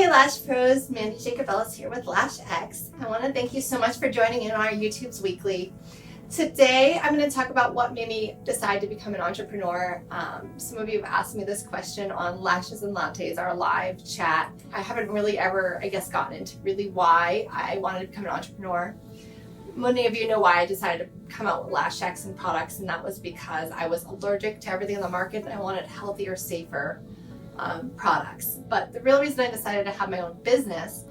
Hey Lash Pros, Mandy here with LAshX. I want to thank you so much for joining in on our YouTube's Weekly. Today I'm going to talk about what made me decide to become an entrepreneur. Some of you have asked me this question on Lashes and Lattes, our live chat. I haven't really ever, gotten into really why I wanted to become an entrepreneur. Many of you know why I decided to come out with LAshX and products, and that was because I was allergic to everything on the market and I wanted healthier, safer products. But the real reason I decided to have my own business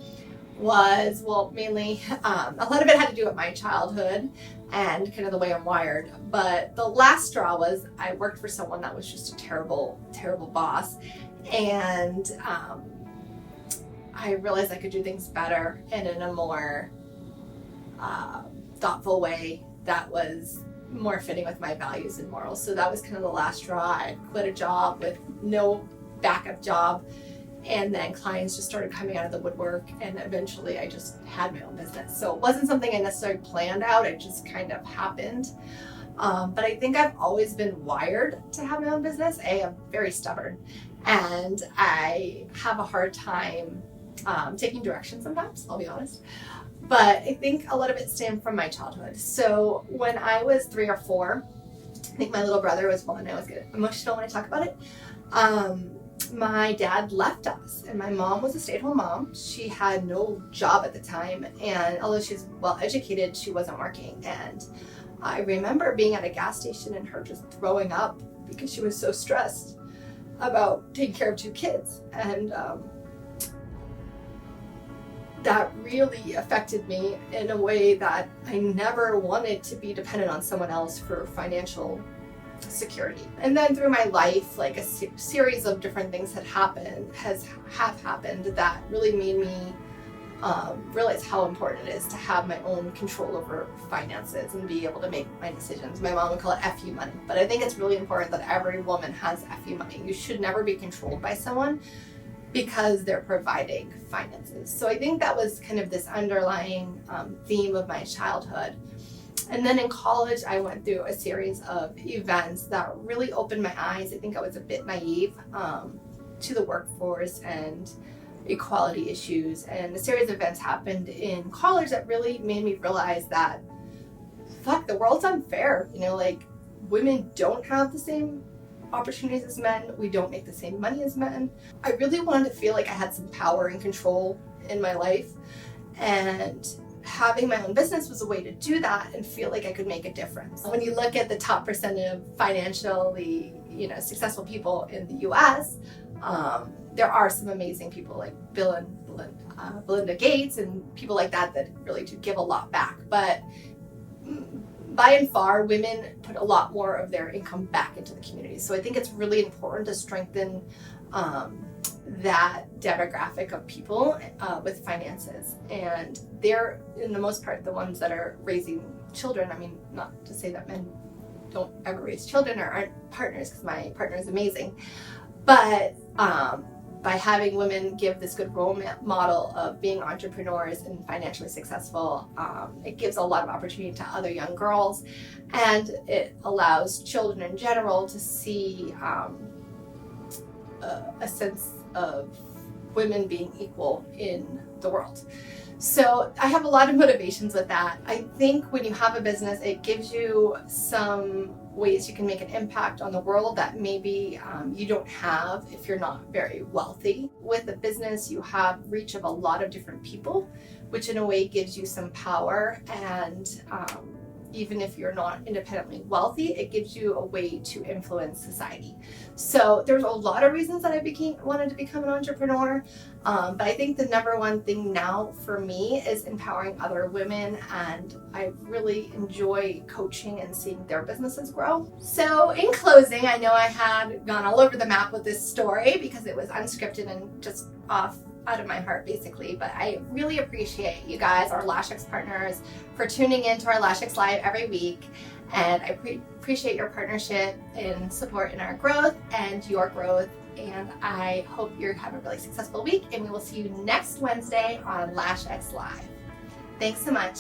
was, mainly a lot of it had to do with my childhood and kind of the way I'm wired. But the last straw was I worked for someone that was just a terrible, terrible boss. And I realized I could do things better and in a more thoughtful way that was more fitting with my values and morals. So that was kind of the last straw. I quit a job with no backup job, and then clients just started coming out of the woodwork, and eventually I just had my own business. So it wasn't something I necessarily planned out, it just kind of happened. But I think I've always been wired to have my own business. I'm very stubborn and I have a hard time taking direction sometimes, I'll be honest. But I think a lot of it stemmed from my childhood. So when I was 3 or 4, I think my little brother was one. I always get emotional when I talk about it. My dad left us, and my mom was a stay-at-home mom. She had no job at the time, and although she's well educated, she wasn't working. And I remember being at a gas station and her just throwing up because she was so stressed about taking care of 2 kids. And that really affected me in a way that I never wanted to be dependent on someone else for financial security. And then through my life, like a series of different things have happened that really made me realize how important it is to have my own control over finances and be able to make my decisions. My mom would call it FU money, but I think it's really important that every woman has FU money. You should never be controlled by someone because they're providing finances. So I think that was kind of this underlying theme of my childhood. And then in college, I went through a series of events that really opened my eyes. I think I was a bit naive to the workforce and equality issues. And a series of events happened in college that really made me realize that, the world's unfair. Like, women don't have the same opportunities as men. We don't make the same money as men. I really wanted to feel like I had some power and control in my life. And having my own business was a way to do that and feel like I could make a difference. When you look at the top percent of financially, successful people in the US, there are some amazing people like Bill and Belinda Gates and people like that really do give a lot back. But by and far, women put a lot more of their income back into the community. So I think it's really important to strengthen that demographic of people with finances. And they're, in the most part, the ones that are raising children. I mean, not to say that men don't ever raise children or aren't partners, because my partner is amazing. But by having women give this good role model of being entrepreneurs and financially successful, it gives a lot of opportunity to other young girls, and it allows children in general to see a sense of women being equal in the world. So I have a lot of motivations with that. I think when you have a business, it gives you some ways you can make an impact on the world that maybe you don't have if you're not very wealthy. With a business, you have reach of a lot of different people, which in a way gives you some power. And even if you're not independently wealthy, it gives you a way to influence society. So there's a lot of reasons that I wanted to become an entrepreneur. But I think the number one thing now for me is empowering other women, and I really enjoy coaching and seeing their businesses grow. So in closing, I know I had gone all over the map with this story because it was unscripted and just out of my heart, basically. But I really appreciate you guys, our LAshX partners, for tuning in to our LAshX Live every week. And I appreciate your partnership and support in our growth and your growth. And I hope you're having a really successful week, and we will see you next Wednesday on LAshX Live. Thanks so much.